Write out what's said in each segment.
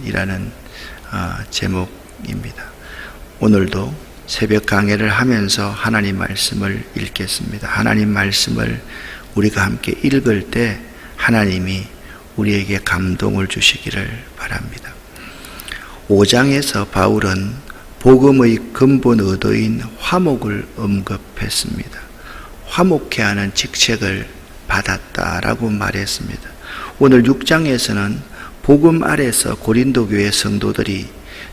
시간이라는 제목입니다. 오늘도 새벽 강해를 하면서 하나님 말씀을 읽겠습니다. 하나님 말씀을 우리가 함께 읽을 때 하나님이 우리에게 감동을 주시기를 바랍니다. 5장에서 바울은 복음의 근본 의도인 화목을 언급했습니다. 화목케 하는 직책을 받았다라고 말했습니다. 오늘 6장에서는 복음 아래서 고린도 교회 성도들이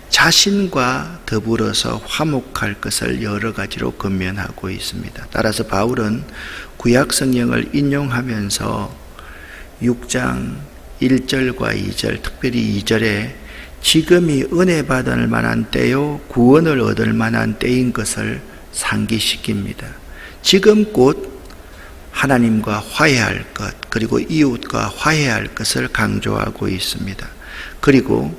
자신과 더불어서 화목할 것을 여러 가지로 권면하고 있습니다. 따라서 바울은 구약 성경을 인용하면서 6장 1절과 2절, 특별히 2절에 지금이 은혜 받을 만한 때요 구원을 얻을 만한 때인 것을 상기시킵니다. 지금 곧 하나님과 화해할 것, 그리고 이웃과 화해할 것을 강조하고 있습니다. 그리고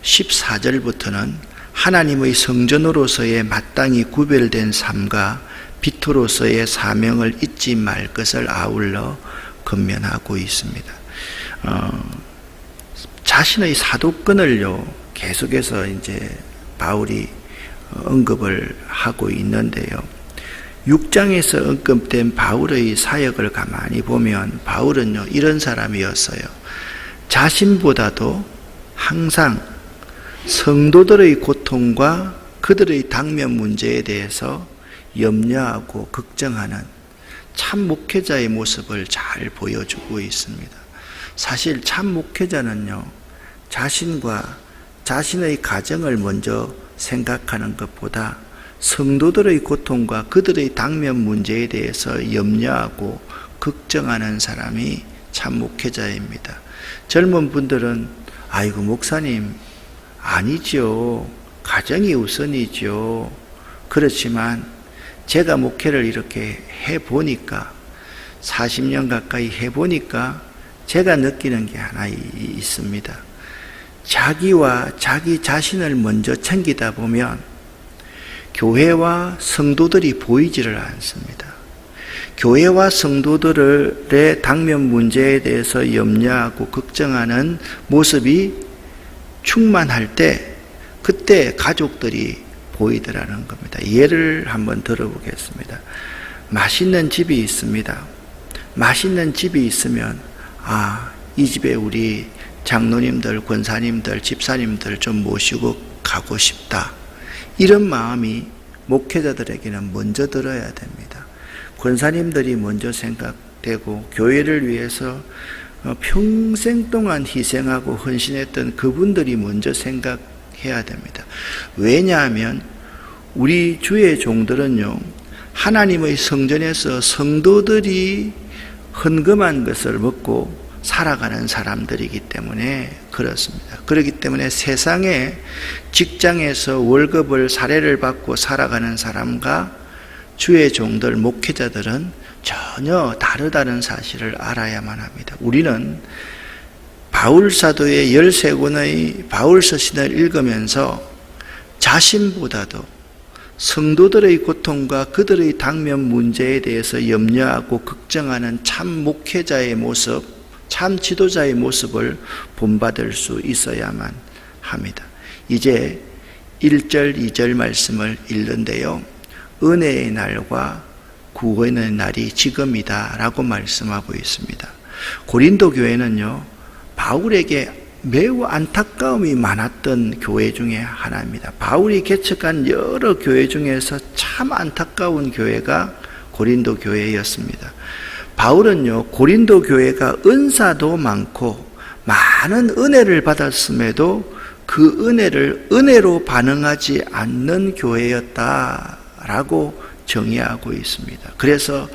14절부터는 하나님의 성전으로서의 마땅히 구별된 삶과 비토로서의 사명을 잊지 말 것을 아울러 권면하고 있습니다. 자신의 사도권을요 계속해서 이제 바울이 언급을 하고 있는데요. 6장에서 언급된 바울의 사역을 가만히 보면 바울은요 이런 사람이었어요. 자신보다도 항상 성도들의 고통과 그들의 당면 문제에 대해서 염려하고 걱정하는 참 목회자의 모습을 잘 보여주고 있습니다. 사실 참 목회자는요 자신과 자신의 가정을 먼저 생각하는 것보다 성도들의 고통과 그들의 당면 문제에 대해서 염려하고 걱정하는 사람이 참 목회자입니다. 젊은 분들은 아이고 목사님 아니죠. 가정이 우선이죠. 그렇지만 제가 목회를 이렇게 해보니까 40년 가까이 해보니까 제가 느끼는 게 하나 있습니다. 자기와 자기 자신을 먼저 챙기다 보면 교회와 성도들이 보이지를 않습니다. 교회와 성도들의 당면 문제에 대해서 염려하고 걱정하는 모습이 충만할 때 그때 가족들이 보이더라는 겁니다. 예를 한번 들어보겠습니다. 맛있는 집이 있습니다. 맛있는 집이 있으면 이 집에 우리 장로님들, 권사님들, 집사님들 좀 모시고 가고 싶다. 이런 마음이 목회자들에게는 먼저 들어야 됩니다. 권사님들이 먼저 생각되고 교회를 위해서 평생 동안 희생하고 헌신했던 그분들이 먼저 생각해야 됩니다. 왜냐하면 우리 주의 종들은요 하나님의 성전에서 성도들이 헌금한 것을 먹고 살아가는 사람들이기 때문에 그렇습니다. 그렇기 때문에 세상에 직장에서 월급을 사례를 받고 살아가는 사람과 주의 종들, 목회자들은 전혀 다르다는 사실을 알아야만 합니다. 우리는 바울 사도의 13권의 바울 서신을 읽으면서 자신보다도 성도들의 고통과 그들의 당면 문제에 대해서 염려하고 걱정하는 참 목회자의 모습, 참 지도자의 모습을 본받을 수 있어야만 합니다. 이제 1절, 2절 말씀을 읽는데요. 은혜의 날과 구원의 날이 지금이다 라고 말씀하고 있습니다. 고린도 교회는요 바울에게 매우 안타까움이 많았던 교회 중에 하나입니다. 바울이 개척한 여러 교회 중에서 참 안타까운 교회가 고린도 교회였습니다. 바울은요 고린도 교회가 은사도 많고 많은 은혜를 받았음에도 그 은혜를 은혜로 반응하지 않는 교회였다라고 정의하고 있습니다. 그래서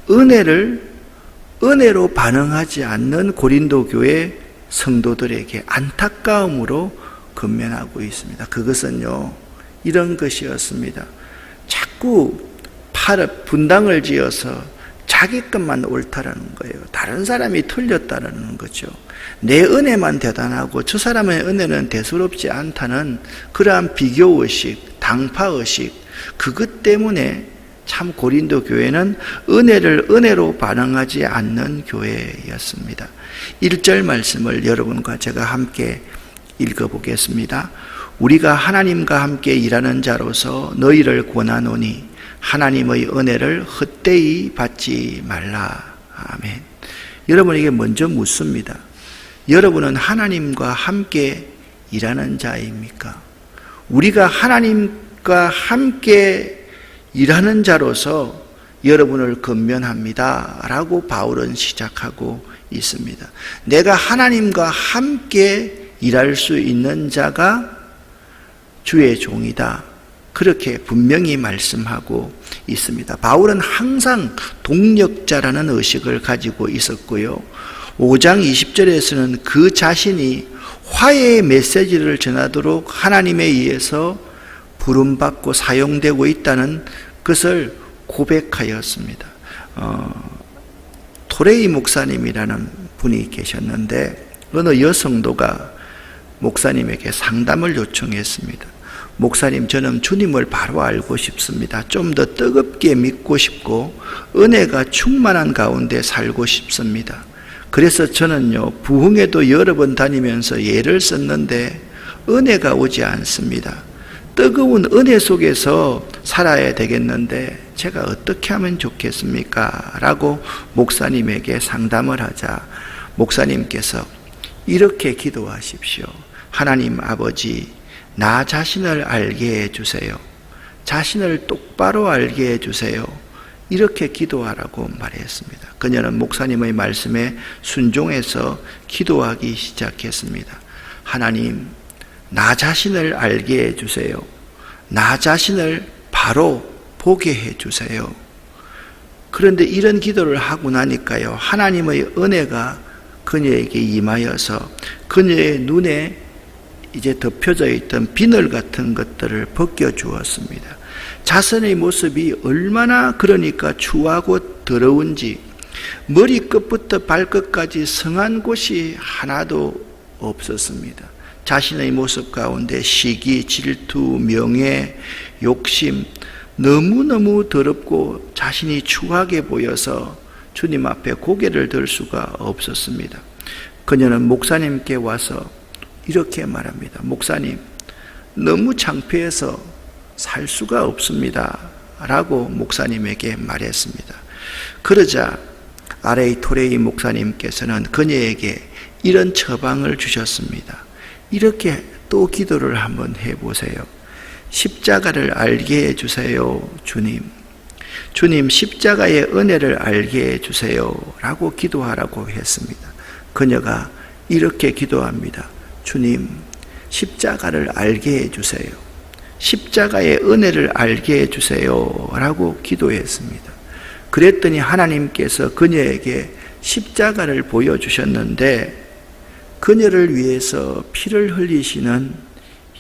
은혜로 반응하지 않는 고린도 교회 성도들에게 안타까움으로 권면하고 있습니다. 그것은요 이런 것이었습니다. 자꾸 분당을 지어서 자기 것만 옳다라는 거예요. 다른 사람이 틀렸다라는 거죠. 내 은혜만 대단하고 저 사람의 은혜는 대수롭지 않다는 그러한 비교의식, 당파의식, 그것 때문에 참 고린도 교회는 은혜를 은혜로 반응하지 않는 교회였습니다. 1절 말씀을 여러분과 제가 함께 읽어보겠습니다. 우리가 하나님과 함께 일하는 자로서 너희를 권하노니 하나님의 은혜를 헛되이 받지 말라. 아멘. 여러분에게 먼저 묻습니다. 여러분은 하나님과 함께 일하는 자입니까? 우리가 하나님과 함께 일하는 자로서 여러분을 권면합니다 라고 바울은 시작하고 있습니다. 내가 하나님과 함께 일할 수 있는 자가 주의 종이다, 그렇게 분명히 말씀하고 있습니다. 바울은 항상 동력자라는 의식을 가지고 있었고요, 5장 20절에서는 그 자신이 화해의 메시지를 전하도록 하나님에 의해서 부름받고 사용되고 있다는 것을 고백하였습니다. 토레이 목사님이라는 분이 계셨는데 어느 여성도가 목사님에게 상담을 요청했습니다. 목사님, 저는 주님을 바로 알고 싶습니다. 좀 더 뜨겁게 믿고 싶고 은혜가 충만한 가운데 살고 싶습니다. 그래서 저는요, 부흥회도 여러 번 다니면서 예를 썼는데 은혜가 오지 않습니다. 뜨거운 은혜 속에서 살아야 되겠는데 제가 어떻게 하면 좋겠습니까? 라고 목사님에게 상담을 하자 목사님께서 이렇게 기도하십시오. 하나님 아버지, 나 자신을 알게 해주세요. 자신을 똑바로 알게 해주세요. 이렇게 기도하라고 말했습니다. 그녀는 목사님의 말씀에 순종해서 기도하기 시작했습니다. 하나님, 나 자신을 알게 해주세요. 나 자신을 바로 보게 해주세요. 그런데 이런 기도를 하고 나니까요, 하나님의 은혜가 그녀에게 임하여서 그녀의 눈에 이제 덮여져 있던 비늘 같은 것들을 벗겨주었습니다. 자신의 모습이 얼마나 그러니까 추하고 더러운지 머리끝부터 발끝까지 성한 곳이 하나도 없었습니다. 자신의 모습 가운데 시기, 질투, 명예, 욕심, 너무너무 더럽고 자신이 추하게 보여서 주님 앞에 고개를 들 수가 없었습니다. 그녀는 목사님께 와서 이렇게 말합니다. 목사님, 너무 창피해서 살 수가 없습니다 라고 목사님에게 말했습니다. 그러자 R.A. 토레이 목사님께서는 그녀에게 이런 처방을 주셨습니다. 이렇게 또 기도를 한번 해보세요. 십자가를 알게 해주세요, 주님. 주님, 십자가의 은혜를 알게 해주세요 라고 기도하라고 했습니다. 그녀가 이렇게 기도합니다. 주님, 십자가를 알게 해주세요. 십자가의 은혜를 알게 해주세요 라고 기도했습니다. 그랬더니 하나님께서 그녀에게 십자가를 보여주셨는데 그녀를 위해서 피를 흘리시는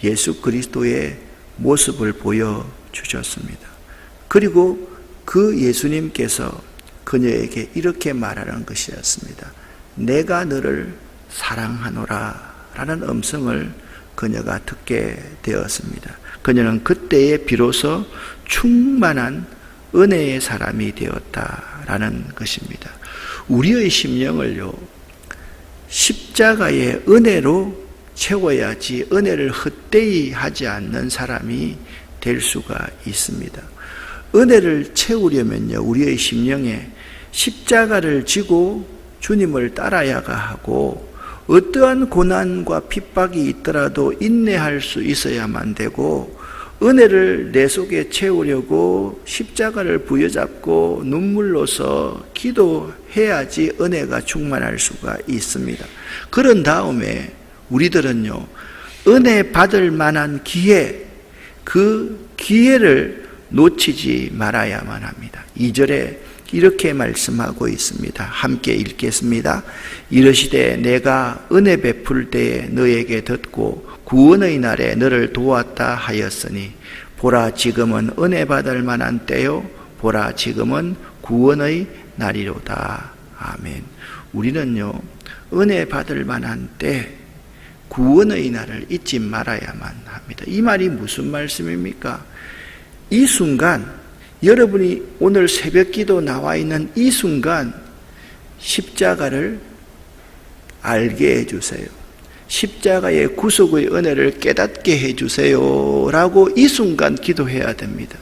예수 그리스도의 모습을 보여주셨습니다. 그리고 그 예수님께서 그녀에게 이렇게 말하는 것이었습니다. 내가 너를 사랑하노라 라는 음성을 그녀가 듣게 되었습니다. 그녀는 그때에 비로소 충만한 은혜의 사람이 되었다라는 것입니다. 우리의 심령을요, 십자가의 은혜로 채워야지 은혜를 헛되이 하지 않는 사람이 될 수가 있습니다. 은혜를 채우려면요, 우리의 심령에 십자가를 지고 주님을 따라야가 하고 어떠한 고난과 핍박이 있더라도 인내할 수 있어야만 되고 은혜를 내 속에 채우려고 십자가를 부여잡고 눈물로서 기도해야지 은혜가 충만할 수가 있습니다. 그런 다음에 우리들은요, 은혜 받을 만한 기회, 그 기회를 놓치지 말아야만 합니다. 2절에 이렇게 말씀하고 있습니다. 함께 읽겠습니다. 이르시되 내가 은혜 베풀 때에 너에게 듣고 구원의 날에 너를 도왔다 하였으니 보라 지금은 은혜 받을 만한 때요 보라 지금은 구원의 날이로다. 아멘. 우리는요, 은혜 받을 만한 때 구원의 날을 잊지 말아야만 합니다. 이 말이 무슨 말씀입니까? 이 순간, 여러분이 오늘 새벽기도 나와 있는 이 순간 십자가를 알게 해주세요. 십자가의 구속의 은혜를 깨닫게 해주세요 라고 이 순간 기도해야 됩니다.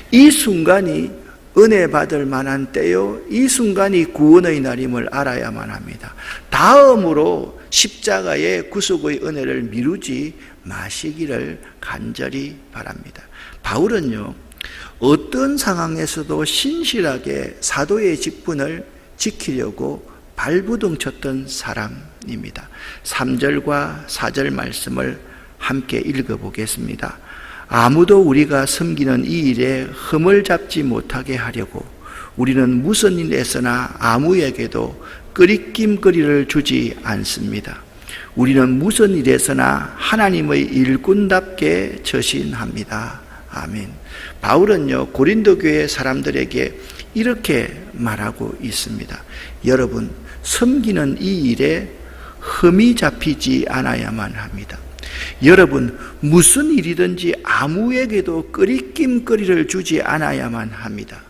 이 순간이 은혜 받을 만한 때요, 이 순간이 구원의 날임을 알아야만 합니다. 다음으로 십자가의 구속의 은혜를 미루지 마시기를 간절히 바랍니다. 바울은요, 어떤 상황에서도 신실하게 사도의 직분을 지키려고 발부둥쳤던 사람입니다. 3절과 4절 말씀을 함께 읽어보겠습니다. 아무도 우리가 섬기는 이 일에 흠을 잡지 못하게 하려고 우리는 무슨 일에서나 아무에게도 끄리낌거리를 주지 않습니다. 우리는 무슨 일에서나 하나님의 일꾼답게 처신합니다. 아멘. 바울은요, 고린도 교회 사람들에게 이렇게 말하고 있습니다. 여러분, 섬기는 이 일에 흠이 잡히지 않아야만 합니다. 여러분, 무슨 일이든지 아무에게도 끄리낌거리를 주지 않아야만 합니다.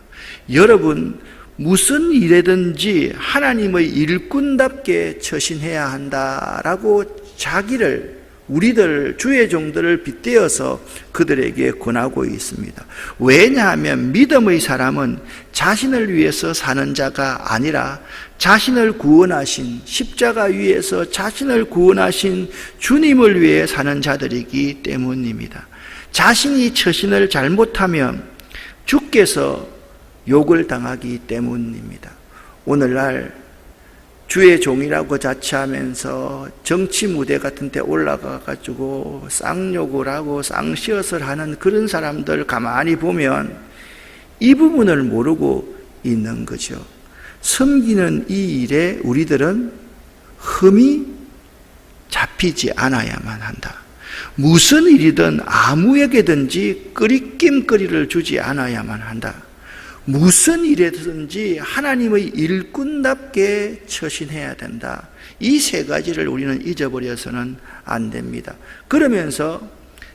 여러분, 무슨 일이든지 하나님의 일꾼답게 처신해야 한다라고 자기를, 우리들 주의 종들을 빗대어서 그들에게 권하고 있습니다. 왜냐하면 믿음의 사람은 자신을 위해서 사는 자가 아니라 자신을 구원하신, 십자가 위에서 자신을 구원하신 주님을 위해 사는 자들이기 때문입니다. 자신이 처신을 잘못하면 주께서 욕을 당하기 때문입니다. 오늘날 주의 종이라고 자처하면서 정치 무대 같은 데 올라가가지고 쌍욕을 하고 쌍시엇을 하는 그런 사람들 가만히 보면 이 부분을 모르고 있는 거죠. 섬기는 이 일에 우리들은 흠이 잡히지 않아야만 한다. 무슨 일이든 아무에게든지 끄리낌거리를 주지 않아야만 한다. 무슨 일이든지 하나님의 일꾼답게 처신해야 된다. 이 세 가지를 우리는 잊어버려서는 안 됩니다. 그러면서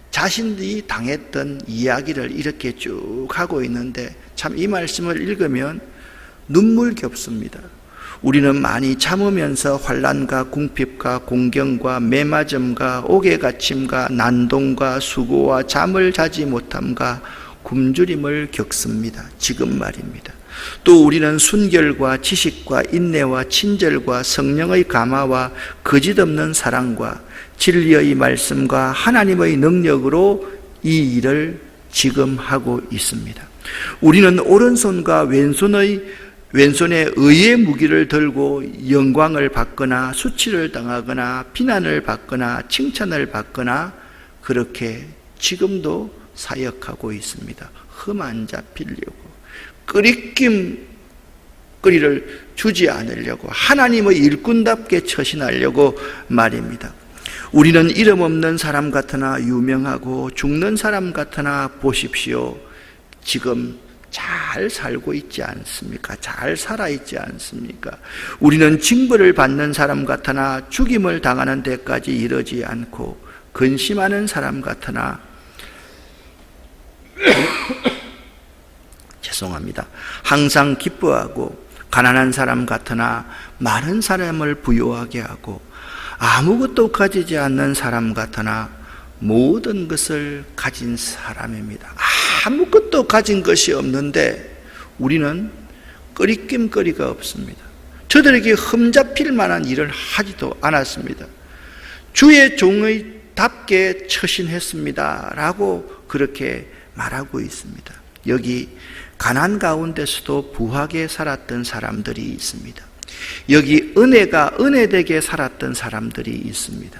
자신들이 당했던 이야기를 이렇게 쭉 하고 있는데 참 이 말씀을 읽으면 눈물겹습니다. 우리는 많이 참으면서 환난과 궁핍과 공경과 매맞음과 옥에갇힘과 난동과 수고와 잠을 자지 못함과 굶주림을 겪습니다. 지금 말입니다. 또 우리는 순결과 지식과 인내와 친절과 성령의 감화와 거짓없는 사랑과 진리의 말씀과 하나님의 능력으로 이 일을 지금 하고 있습니다. 우리는 오른손과 왼손에 의의 무기를 들고 영광을 받거나 수치를 당하거나 비난을 받거나 칭찬을 받거나 그렇게 지금도 사역하고 있습니다. 흠 안 잡히려고, 끄리낌거리를 주지 않으려고, 하나님의 일꾼답게 처신하려고 말입니다. 우리는 이름 없는 사람 같으나 유명하고 죽는 사람 같으나 보십시오. 지금 잘 살고 있지 않습니까? 잘 살아있지 않습니까? 우리는 징벌을 받는 사람 같으나 죽임을 당하는 데까지 이르지 않고 근심하는 사람 같으나 죄송합니다. 항상 기뻐하고 가난한 사람 같으나 많은 사람을 부유하게 하고 아무것도 가지지 않는 사람 같으나 모든 것을 가진 사람입니다. 아무것도 가진 것이 없는데 우리는 끄리낌거리가 없습니다. 저들에게 흠잡힐 만한 일을 하지도 않았습니다. 주의 종의 답게 처신했습니다 라고 그렇게 말하고 있습니다. 여기 가난 가운데서도 부하게 살았던 사람들이 있습니다. 여기 은혜가 은혜되게 살았던 사람들이 있습니다.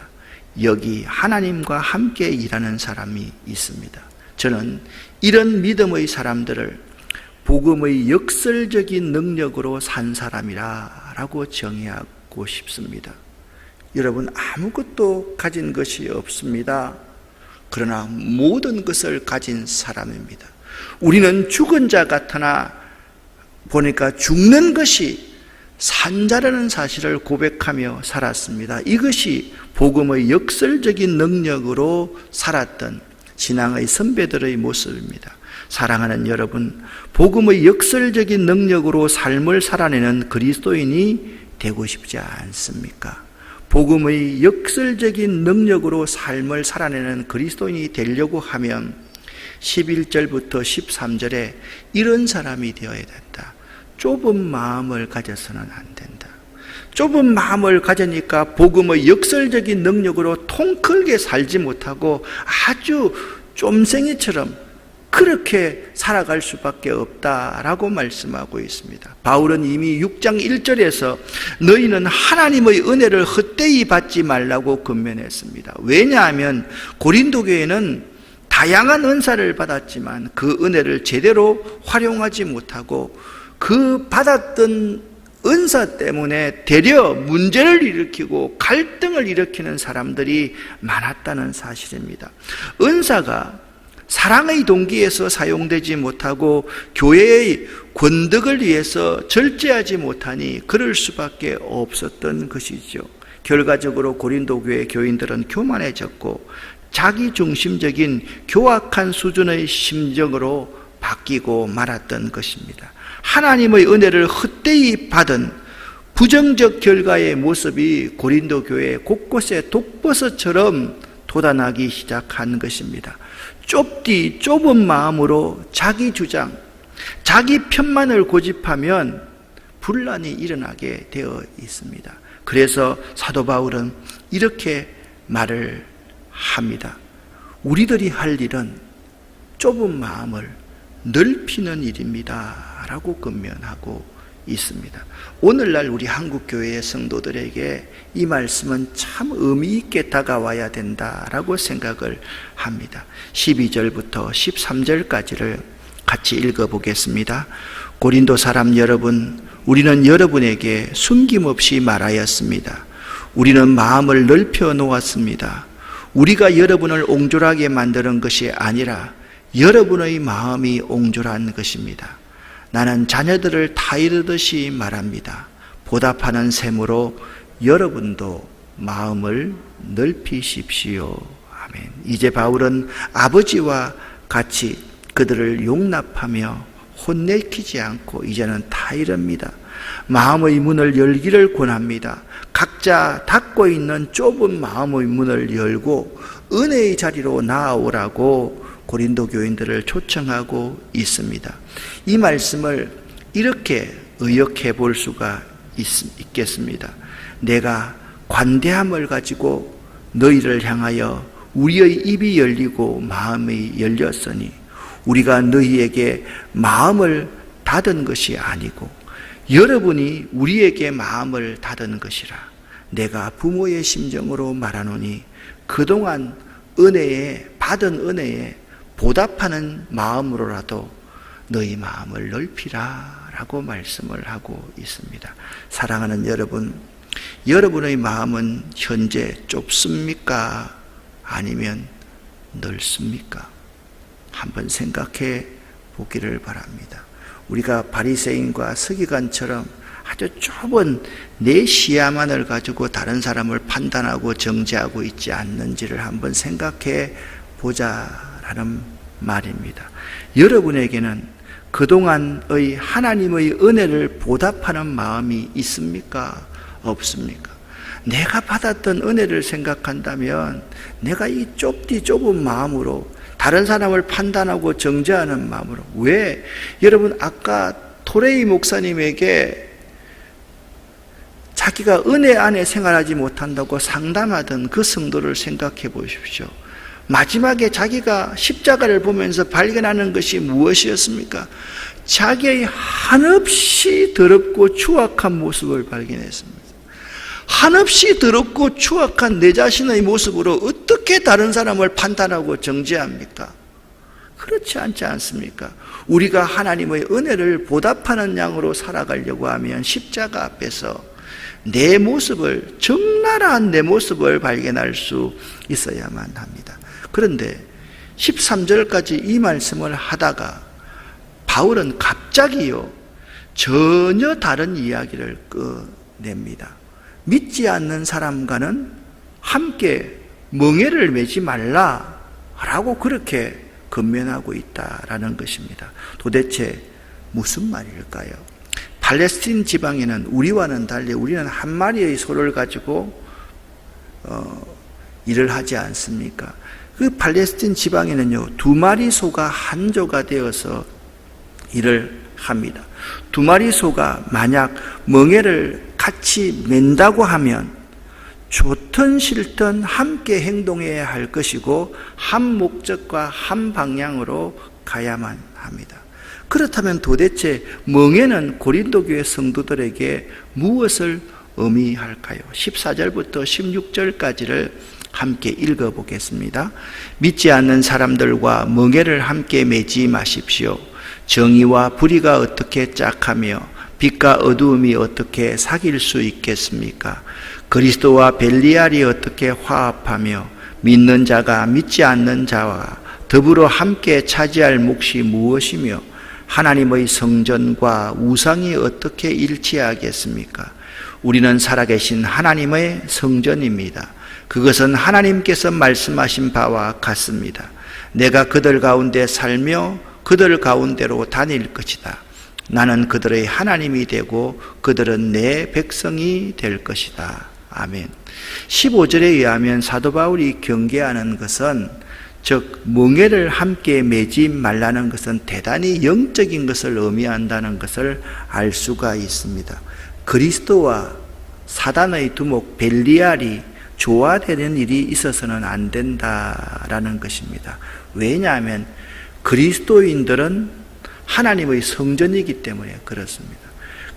여기 하나님과 함께 일하는 사람이 있습니다. 저는 이런 믿음의 사람들을 복음의 역설적인 능력으로 산 사람이라고 정의하고 싶습니다. 여러분, 아무것도 가진 것이 없습니다. 그러나 모든 것을 가진 사람입니다. 우리는 죽은 자 같으나 보니까 죽는 것이 산자라는 사실을 고백하며 살았습니다. 이것이 복음의 역설적인 능력으로 살았던 신앙의 선배들의 모습입니다. 사랑하는 여러분, 복음의 역설적인 능력으로 삶을 살아내는 그리스도인이 되고 싶지 않습니까? 복음의 역설적인 능력으로 삶을 살아내는 그리스도인이 되려고 하면 11절부터 13절에 이런 사람이 되어야 된다. 좁은 마음을 가져서는 안 된다. 좁은 마음을 가지니까 복음의 역설적인 능력으로 통크게 살지 못하고 아주 쫌생이처럼 그렇게 살아갈 수밖에 없다라고 말씀하고 있습니다. 바울은 이미 6장 1절에서 너희는 하나님의 은혜를 헛되이 받지 말라고 권면했습니다. 왜냐하면 고린도 교회는 다양한 은사를 받았지만 그 은혜를 제대로 활용하지 못하고 그 받았던 은사 때문에 되려 문제를 일으키고 갈등을 일으키는 사람들이 많았다는 사실입니다. 은사가 사랑의 동기에서 사용되지 못하고 교회의 권덕을 위해서 절제하지 못하니 그럴 수밖에 없었던 것이죠. 결과적으로 고린도 교회 교인들은 교만해졌고 자기중심적인 교악한 수준의 심정으로 바뀌고 말았던 것입니다. 하나님의 은혜를 헛되이 받은 부정적 결과의 모습이 고린도 교회 곳곳에 독버섯처럼 돋아나기 시작한 것입니다. 좁은 마음으로 자기 주장, 자기 편만을 고집하면 분란이 일어나게 되어 있습니다. 그래서 사도 바울은 이렇게 말을 합니다. 우리들이 할 일은 좁은 마음을 넓히는 일입니다 라고 권면하고 있습니다. 오늘날 우리 한국교회의 성도들에게 이 말씀은 참 의미 있게 다가와야 된다라고 생각을 합니다. 12절부터 13절까지를 같이 읽어보겠습니다. 고린도 사람 여러분, 우리는 여러분에게 숨김없이 말하였습니다. 우리는 마음을 넓혀 놓았습니다. 우리가 여러분을 옹졸하게 만드는 것이 아니라 여러분의 마음이 옹졸한 것입니다. 나는 자녀들을 타이르듯이 말합니다. 보답하는 셈으로 여러분도 마음을 넓히십시오. 아멘. 이제 바울은 아버지와 같이 그들을 용납하며 혼내키지 않고 이제는 타이릅니다. 마음의 문을 열기를 권합니다. 각자 닫고 있는 좁은 마음의 문을 열고 은혜의 자리로 나아오라고 고린도 교인들을 초청하고 있습니다. 이 말씀을 이렇게 의역해 볼 수가 있겠습니다. 내가 관대함을 가지고 너희를 향하여 우리의 입이 열리고 마음이 열렸으니 우리가 너희에게 마음을 닫은 것이 아니고 여러분이 우리에게 마음을 닫은 것이라. 내가 부모의 심정으로 말하노니 그동안 받은 은혜에 보답하는 마음으로라도 너희 마음을 넓히라 라고 말씀을 하고 있습니다. 사랑하는 여러분, 여러분의 마음은 현재 좁습니까? 아니면 넓습니까? 한번 생각해 보기를 바랍니다. 우리가 바리새인과 서기관처럼 아주 좁은 내 시야만을 가지고 다른 사람을 판단하고 정죄하고 있지 않는지를 한번 생각해 보자라는 말입니다. 여러분에게는 그동안의 하나님의 은혜를 보답하는 마음이 있습니까? 없습니까? 내가 받았던 은혜를 생각한다면 내가 이 좁은 마음으로 다른 사람을 판단하고 정죄하는 마음으로, 왜? 여러분, 아까 토레이 목사님에게 자기가 은혜 안에 생활하지 못한다고 상담하던 그 성도를 생각해 보십시오. 마지막에 자기가 십자가를 보면서 발견하는 것이 무엇이었습니까? 자기의 한없이 더럽고 추악한 모습을 발견했습니다. 한없이 더럽고 추악한 내 자신의 모습으로 어떻게 다른 사람을 판단하고 정죄합니까? 그렇지 않지 않습니까? 우리가 하나님의 은혜를 보답하는 양으로 살아가려고 하면 십자가 앞에서 내 모습을, 적나라한 내 모습을 발견할 수 있어야만 합니다. 그런데 13절까지 이 말씀을 하다가 바울은 갑자기요, 전혀 다른 이야기를 꺼냅니다. 믿지 않는 사람과는 함께 멍에를 매지 말라라고 그렇게 권면하고 있다라는 것입니다. 도대체 무슨 말일까요? 팔레스틴 지방에는 우리와는 달리 우리는 한 마리의 소를 가지고 일을 하지 않습니까? 그 팔레스틴 지방에는요, 2마리 소가 한 조가 되어서 일을 합니다. 2마리 소가 만약 멍에를 같이 맨다고 하면 좋든 싫든 함께 행동해야 할 것이고 한 목적과 한 방향으로 가야만 합니다. 그렇다면 도대체 멍에는 고린도 교회 성도들에게 무엇을 의미할까요? 14절부터 16절까지를 함께 읽어보겠습니다. 믿지 않는 사람들과 멍에를 함께 매지 마십시오. 정의와 불의가 어떻게 짝하며 빛과 어두움이 어떻게 사귈 수 있겠습니까? 그리스도와 벨리알이 어떻게 화합하며 믿는 자가 믿지 않는 자와 더불어 함께 차지할 몫이 무엇이며 하나님의 성전과 우상이 어떻게 일치하겠습니까? 우리는 살아계신 하나님의 성전입니다. 그것은 하나님께서 말씀하신 바와 같습니다. 내가 그들 가운데 살며 그들 가운데로 다닐 것이다. 나는 그들의 하나님이 되고 그들은 내 백성이 될 것이다. 아멘. 15절에 의하면 사도 바울이 경계하는 것은, 즉 멍에를 함께 매지 말라는 것은 대단히 영적인 것을 의미한다는 것을 알 수가 있습니다. 그리스도와 사단의 두목 벨리알이 조화되는 일이 있어서는 안 된다라는 것입니다. 왜냐하면 그리스도인들은 하나님의 성전이기 때문에 그렇습니다.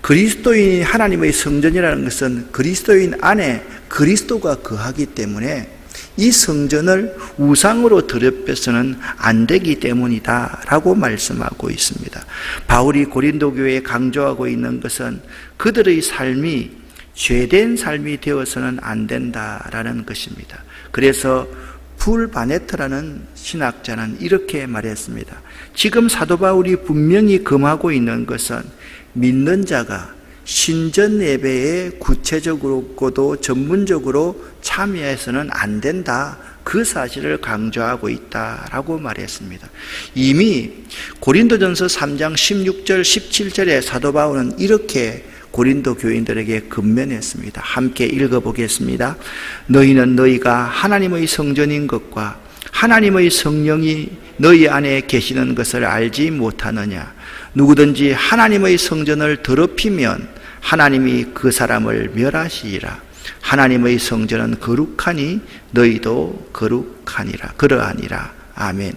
그리스도인이 하나님의 성전이라는 것은 그리스도인 안에 그리스도가 거하기 때문에 이 성전을 우상으로 더럽혀서는 안 되기 때문이다 라고 말씀하고 있습니다. 바울이 고린도 교회에 강조하고 있는 것은 그들의 삶이 죄된 삶이 되어서는 안 된다라는 것입니다. 그래서 풀 바네트라는 신학자는 이렇게 말했습니다. 지금 사도 바울이 분명히 금하고 있는 것은 믿는 자가 신전 예배에 구체적으로도 전문적으로 참여해서는 안 된다, 그 사실을 강조하고 있다라고 말했습니다. 이미 고린도전서 3장 16절 17절에 사도 바울은 이렇게 고린도 교인들에게 권면했습니다. 함께 읽어보겠습니다. 너희는 너희가 하나님의 성전인 것과 하나님의 성령이 너희 안에 계시는 것을 알지 못하느냐? 누구든지 하나님의 성전을 더럽히면 하나님이 그 사람을 멸하시리라. 하나님의 성전은 거룩하니 너희도 거룩하니라. 그러하니라. 아멘.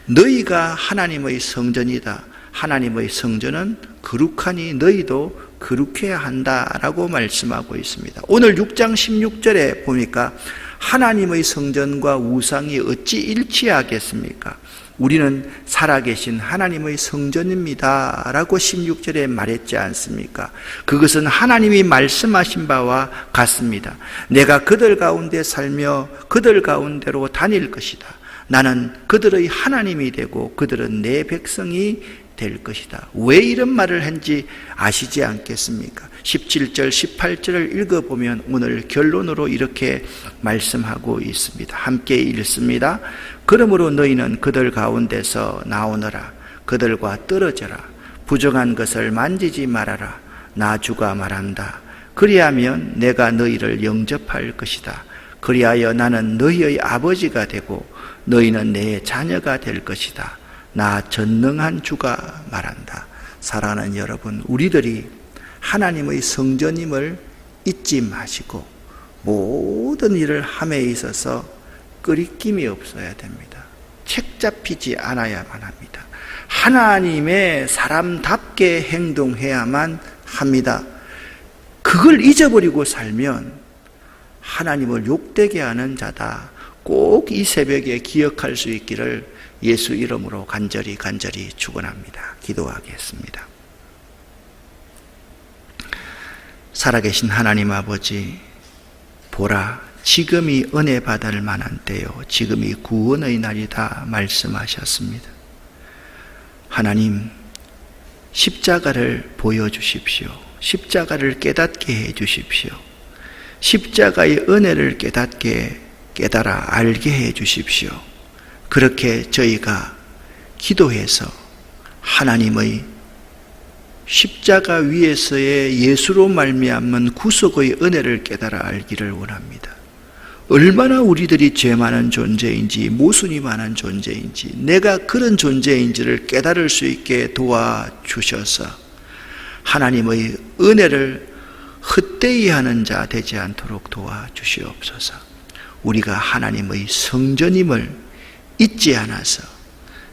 너희가 하나님의 성전이다. 하나님의 성전은 거룩하니 너희도 거룩해야 한다라고 말씀하고 있습니다. 오늘 6장 16절에 보니까 하나님의 성전과 우상이 어찌 일치하겠습니까? 우리는 살아계신 하나님의 성전입니다 라고 16절에 말했지 않습니까? 그것은 하나님이 말씀하신 바와 같습니다. 내가 그들 가운데 살며 그들 가운데로 다닐 것이다. 나는 그들의 하나님이 되고 그들은 내 백성이 될 것이다. 왜 이런 말을 한지 아시지 않겠습니까? 17절 18절을 읽어보면 오늘 결론으로 이렇게 말씀하고 있습니다. 함께 읽습니다. 그러므로 너희는 그들 가운데서 나오너라. 그들과 떨어져라. 부정한 것을 만지지 말아라. 나 주가 말한다. 그리하면 내가 너희를 영접할 것이다. 그리하여 나는 너희의 아버지가 되고 너희는 내 자녀가 될 것이다. 나 전능한 주가 말한다. 사랑하는 여러분, 우리들이 하나님의 성전임을 잊지 마시고 모든 일을 함에 있어서 끄리낌이 없어야 됩니다. 책 잡히지 않아야만 합니다. 하나님의 사람답게 행동해야만 합니다. 그걸 잊어버리고 살면 하나님을 욕되게 하는 자다. 꼭 이 새벽에 기억할 수 있기를 예수 이름으로 간절히 축원합니다. 기도하겠습니다. 살아계신 하나님 아버지, 보라, 지금이 은혜 받을 만한 때요, 지금이 구원의 날이다 말씀하셨습니다. 하나님, 십자가를 보여주십시오. 십자가를 깨닫게 해주십시오. 십자가의 은혜를 깨달아 알게 해주십시오. 그렇게 저희가 기도해서 하나님의 십자가 위에서의 예수로 말미암은 구속의 은혜를 깨달아 알기를 원합니다. 얼마나 우리들이 죄 많은 존재인지, 모순이 많은 존재인지, 내가 그런 존재인지를 깨달을 수 있게 도와주셔서 하나님의 은혜를 헛되이 하는 자 되지 않도록 도와주시옵소서. 우리가 하나님의 성전임을 잊지 않아서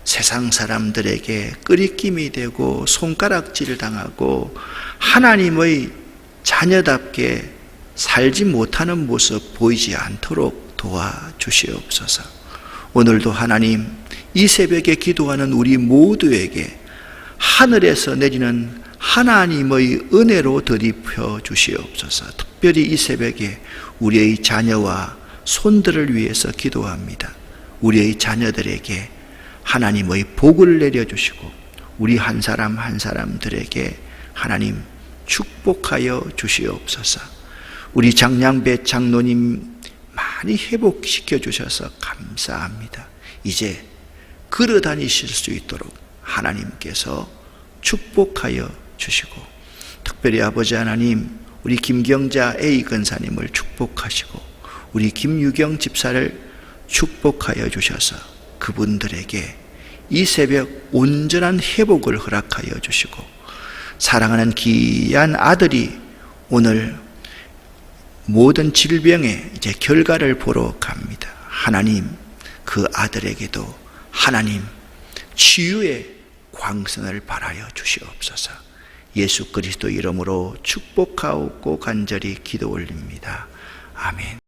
세상 사람들에게 끄리낌이 되고 손가락질 당하고 하나님의 자녀답게 살지 못하는 모습 보이지 않도록 도와주시옵소서. 오늘도 하나님, 이 새벽에 기도하는 우리 모두에게 하늘에서 내리는 하나님의 은혜로 덧입혀 주시옵소서. 특별히 이 새벽에 우리의 자녀와 손들을 위해서 기도합니다. 우리의 자녀들에게 하나님의 복을 내려주시고 우리 한 사람 한 사람들에게 하나님 축복하여 주시옵소서. 우리 장량배 장로님 많이 회복시켜 주셔서 감사합니다. 이제 걸어 다니실 수 있도록 하나님께서 축복하여 주시고, 특별히 아버지 하나님, 우리 김경자 A 권사님을 축복하시고 우리 김유경 집사를 축복하여 주셔서 그분들에게 이 새벽 온전한 회복을 허락하여 주시고, 사랑하는 귀한 아들이 오늘 모든 질병의 이제 결과를 보러 갑니다. 하나님, 그 아들에게도 하나님 치유의 광선을 발하여 주시옵소서. 예수 그리스도 이름으로 축복하옵고 간절히 기도 올립니다. 아멘.